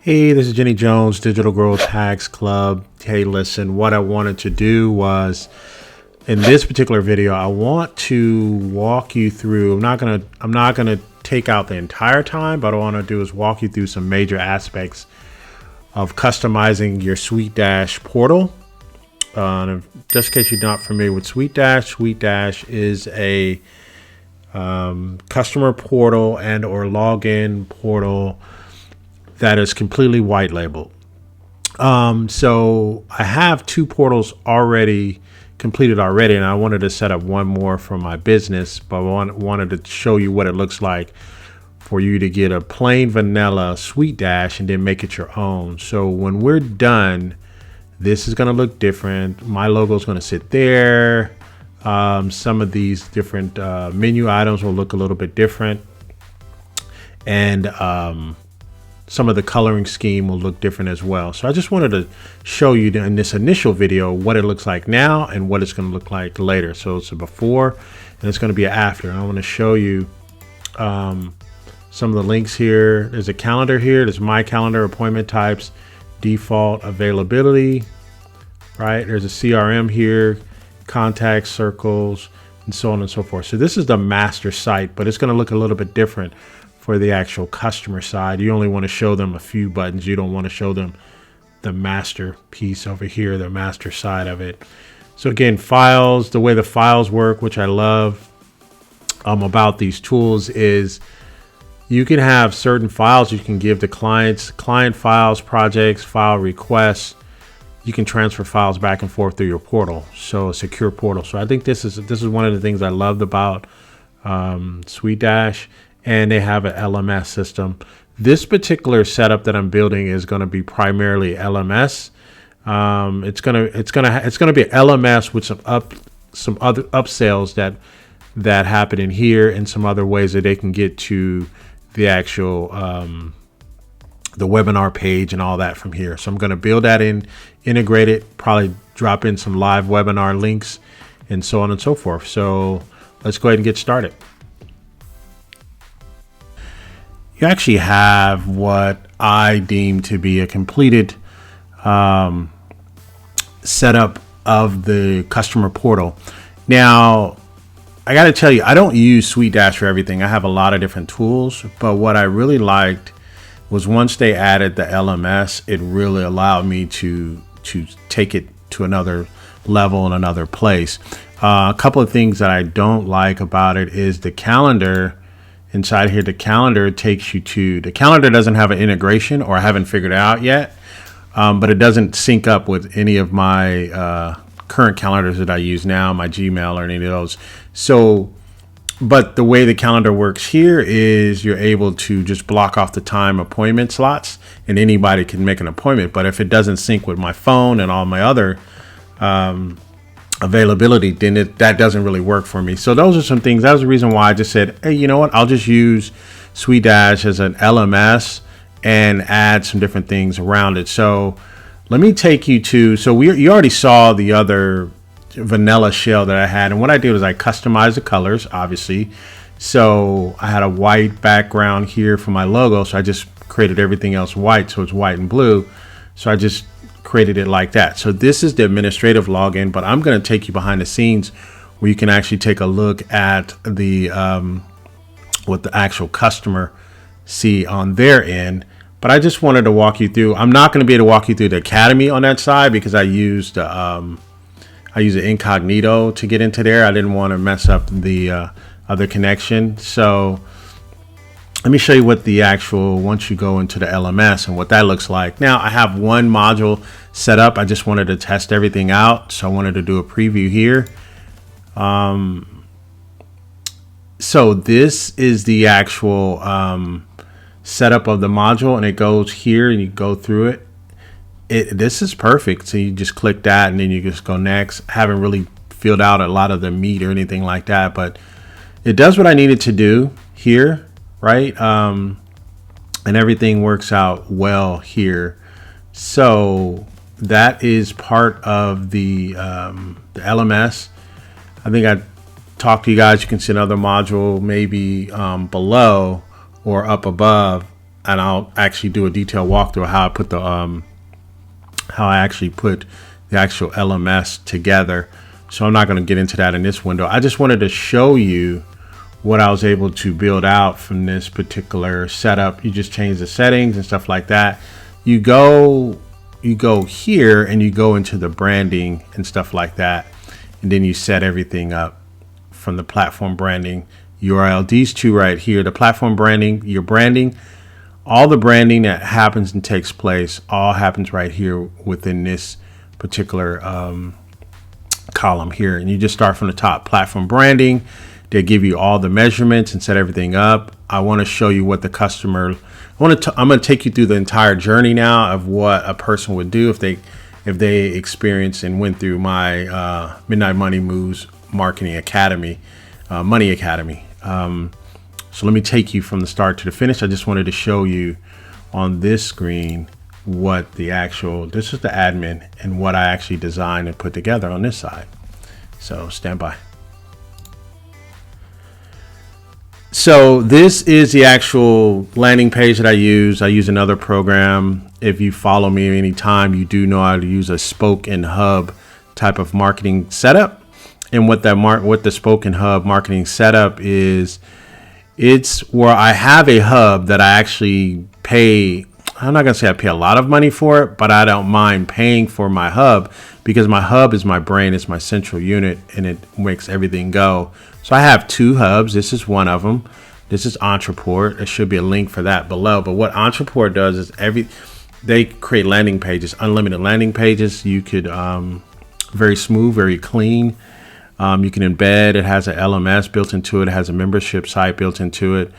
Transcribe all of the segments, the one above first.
Hey, this is Jenny Jones, Digital Growth Hacks Club. Hey, listen, what I wanted to do was in this particular video, I want to walk you through. I'm not gonna take out the entire time, but what I want to do is walk you through some major aspects of customizing your SuiteDash portal. Just in case you're not familiar with SuiteDash, SuiteDash is a customer portal and or login portal that is completely white labeled. So I have two portals already completed already, and I wanted to set up one more for my business, but I wanted to show you what it looks like for you to get a plain vanilla SuiteDash and then make it your own. So when we're done, this is going to look different. My logo is going to sit there. Some of these different menu items will look a little bit different, and some of the coloring scheme will look different as well. So I just wanted to show you in this initial video what it looks like now and what it's going to look like later. So it's a before and it's going to be an after. And I want to show you some of the links here. There's a calendar here. There's my calendar, appointment types, default availability, right? There's a CRM here, contact circles, and so on and so forth. So this is the master site, but it's going to look a little bit different for the actual customer side. You only want to show them a few buttons. You don't want to show them the master piece over here, the master side of it. So again, files, the way the files work, which I love about these tools, is you can have certain files you can give to clients, client files, projects, file requests. You can transfer files back and forth through your portal. So a secure portal. So I think this is one of the things I loved about SuiteDash. And they have an LMS system. This particular setup that I'm building is going to be primarily LMS. It's gonna be an LMS with some other upsells that happen in here, and some other ways that they can get to the actual the webinar page and all that from here. So I'm going to build that in, integrate it, probably drop in some live webinar links, and so on and so forth. So let's go ahead and get started. You actually have what I deem to be a completed setup of the customer portal. Now, I got to tell you, I don't use SuiteDash for everything. I have a lot of different tools, but what I really liked was once they added the LMS, it really allowed me to take it to another level and another place. A couple of things that I don't like about it is the calendar. Inside here, the calendar takes you to, the calendar doesn't have an integration, or I haven't figured it out yet, but it doesn't sync up with any of my current calendars that I use now, my Gmail or any of those. So, but the way the calendar works here is you're able to just block off the time appointment slots and anybody can make an appointment. But if it doesn't sync with my phone and all my other availability, then that doesn't really work for me. So those are some things. That was the reason why I just said, hey, you know what? I'll just use SuiteDash as an LMS and add some different things around it. So let me take you to, so you already saw the other vanilla shell that I had. And what I did was I customized the colors, obviously. So I had a white background here for my logo. So I just created everything else white. So it's white and blue. So I just created it like that. So this is the administrative login, but I'm going to take you behind the scenes where you can actually take a look at the what the actual customer see on their end. But I just wanted to walk you through. I'm not going to be able to walk you through the Academy on that side because I used an incognito to get into there. I didn't want to mess up the other connection. So let me show you what the actual, once you go into the LMS and what that looks like. Now I have one module set up. I just wanted to test everything out. So I wanted to do a preview here. So this is the actual setup of the module, and it goes here and you go through it. This is perfect. So you just click that and then you just go next. I haven't really filled out a lot of the meat or anything like that, but it does what I needed to do here. Right. And everything works out well here. So that is part of the LMS. I think I talked to you guys. You can see another module maybe below or up above and I'll actually do a detailed walkthrough of how I put the how I actually put the actual LMS together. So I'm not going to get into that in this window. I just wanted to show you what I was able to build out from this particular setup. You just change the settings and stuff like that. You go here and you go into the branding and stuff like that, and then you set everything up from the platform branding URL. These two right here, the platform branding, your branding, all the branding that happens and takes place all happens right here within this particular column here. And you just start from the top. Platform branding, they give you all the measurements and set everything up. I want to show you what the customer, I'm going to take you through the entire journey now of what a person would do if they experienced and went through my Midnight Money Moves Marketing Academy, Money Academy. So let me take you from the start to the finish. I just wanted to show you on this screen what this is the admin and what I actually designed and put together on this side. So stand by. So this is the actual landing page that I use. I use another program. If you follow me anytime, you do know how to use a spoke and hub type of marketing setup. And what the spoke and hub marketing setup is, it's where I have a hub that I actually pay. I'm not going to say I pay a lot of money for it, but I don't mind paying for my hub because my hub is my brain. It's my central unit and it makes everything go. So I have two hubs. This is one of them. This is Entreport. There should be a link for that below. But what Entreport does is they create landing pages, unlimited landing pages. You could, very smooth, very clean. You can embed. It has an LMS built into it. It has a membership site built into it.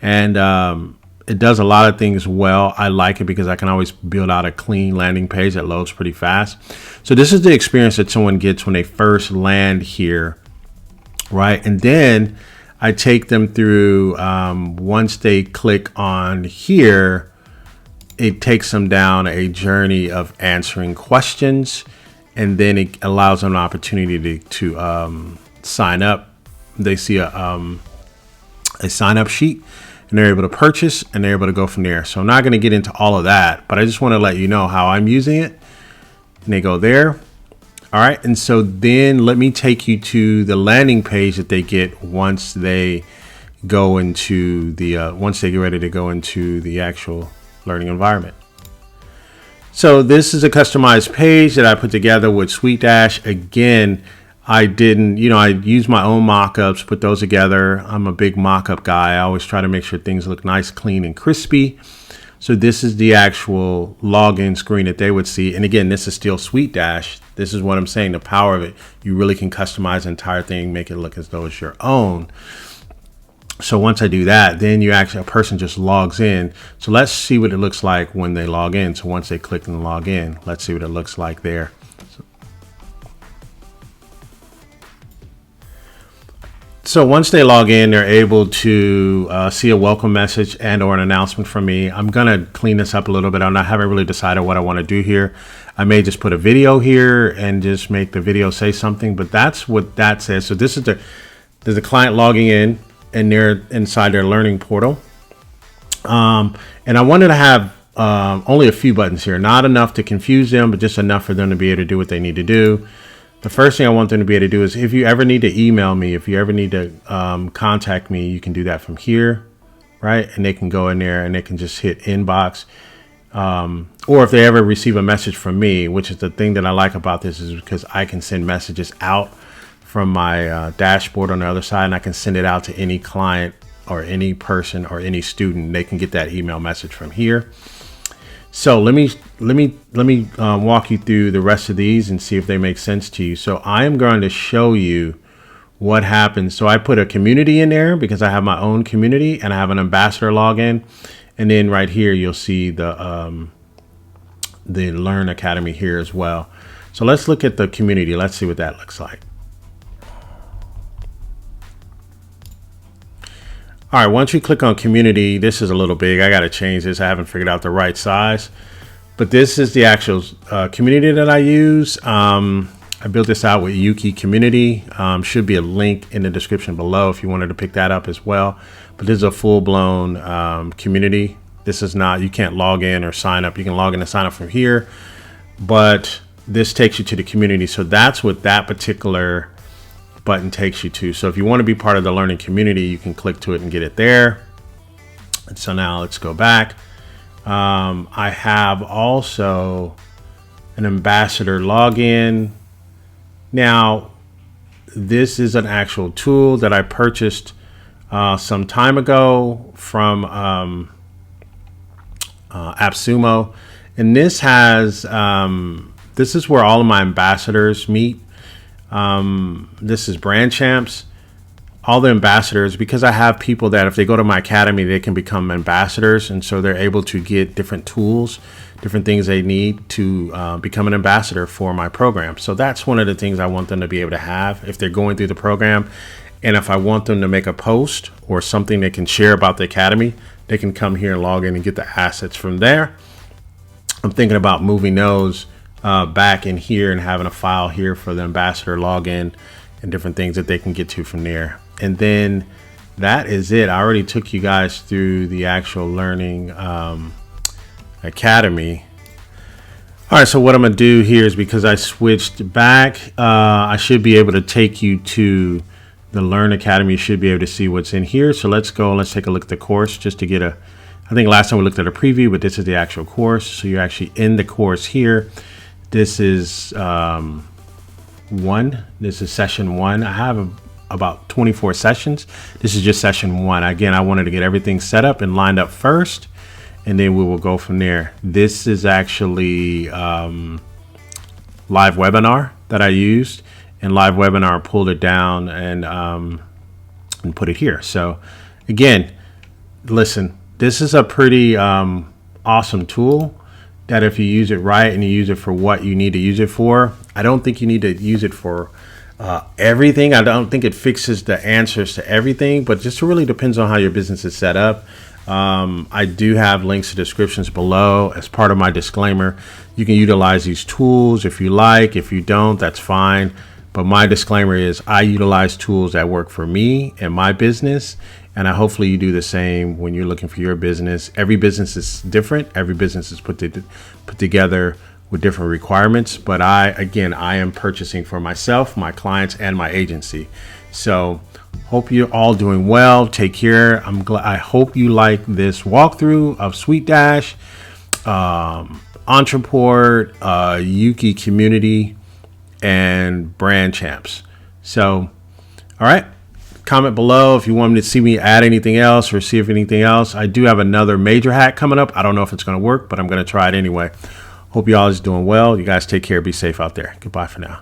And it does a lot of things well. I like it because I can always build out a clean landing page that loads pretty fast. So this is the experience that someone gets when they first land here, right? And then I take them through, once they click on here, it takes them down a journey of answering questions. And then it allows them an opportunity to sign up. They see a sign up sheet and they're able to purchase and they're able to go from there. So I'm not going to get into all of that, but I just want to let you know how I'm using it. And they go there. All right. And so then let me take you to the landing page that they get once they go into the, once they get ready to go into the actual learning environment. So this is a customized page that I put together with SuiteDash. Again, I used my own mockups, put those together. I'm a big mockup guy. I always try to make sure things look nice, clean, and crispy. So this is the actual login screen that they would see. And again, this is still SuiteDash. This is what I'm saying, the power of it. You really can customize the entire thing, make it look as though it's your own. So once I do that, then a person just logs in. So let's see what it looks like when they log in. So once they click and log in, let's see what it looks like there. So once they log in, they're able to see a welcome message and or an announcement from me. I'm going to clean this up a little bit. I haven't really decided what I want to do here. I may just put a video here and just make the video say something, but that's what that says. So this is there's a client logging in and they're inside their learning portal. And I wanted to have only a few buttons here, not enough to confuse them, but just enough for them to be able to do what they need to do. The first thing I want them to be able to do is if you ever need to email me, if you ever need to contact me, you can do that from here, right? And they can go in there and they can just hit inbox. Or if they ever receive a message from me, which is the thing that I like about this is because I can send messages out from my dashboard on the other side, and I can send it out to any client or any person or any student. They can get that email message from here. So let me walk you through the rest of these and see if they make sense to you. So I am going to show you what happens. So I put a community in there because I have my own community and I have an ambassador login. And then right here, you'll see the Learn Academy here as well. So let's look at the community. Let's see what that looks like. All right, once you click on community, this is a little big. I got to change this. I haven't figured out the right size, but this is the actual community that I use. I built this out with Yuki Community. Should be a link in the description below if you wanted to pick that up as well. But this is a full-blown community This is not, you can't log in or sign up. You can log in and sign up from here, but this takes you to the community. So that's what that particular button takes you to. So if you want to be part of the learning community, you can click to it and get it there. And so now let's go back. I have also an ambassador login. Now, this is an actual tool that I purchased some time ago from AppSumo, and this has this is where all of my ambassadors meet. This is Brand Champs. All the ambassadors, because I have people that if they go to my academy, they can become ambassadors, and so they're able to get different tools, different things they need to become an ambassador for my program. So that's one of the things I want them to be able to have if they're going through the program. And if I want them to make a post or something they can share about the academy, they can come here and log in and get the assets from there. I'm thinking about moving those back in here and having a file here for the ambassador login and different things that they can get to from there. And then that is it. I already took you guys through the actual learning academy. All right, so what I'm gonna do here is, because I switched back, I should be able to take you to the Learn Academy. You should be able to see what's in here. So let's go and let's take a look at the course just to get a, I think last time we looked at a preview, but this is the actual course. So you're actually in the course here. This is this is session 1. I have about 24 sessions. This is just session 1. Again, I wanted to get everything set up and lined up first, and then we will go from there. This is actually live webinar that I used, and live webinar pulled it down and put it here. So again, listen, this is a pretty awesome tool that if you use it right and you use it for what you need to use it for, I don't think you need to use it for everything. I don't think it fixes the answers to everything, but just really depends on how your business is set up. I do have links to descriptions below as part of my disclaimer. You can utilize these tools if you like. If you don't, that's fine. But my disclaimer is I utilize tools that work for me and my business. And hopefully you do the same when you're looking for your business. Every business is different. Every business is put together with different requirements. But I am purchasing for myself, my clients, and my agency. So hope you're all doing well. Take care. I hope you like this walkthrough of SuiteDash, Entreport, Yuki Community, and Brand Champs. So, all right. Comment below if you want me to see me add anything else or see if anything else. I do have another major hack coming up. I don't know if it's going to work, but I'm going to try it anyway. Hope you all is doing well. You guys take care. Be safe out there. Goodbye for now.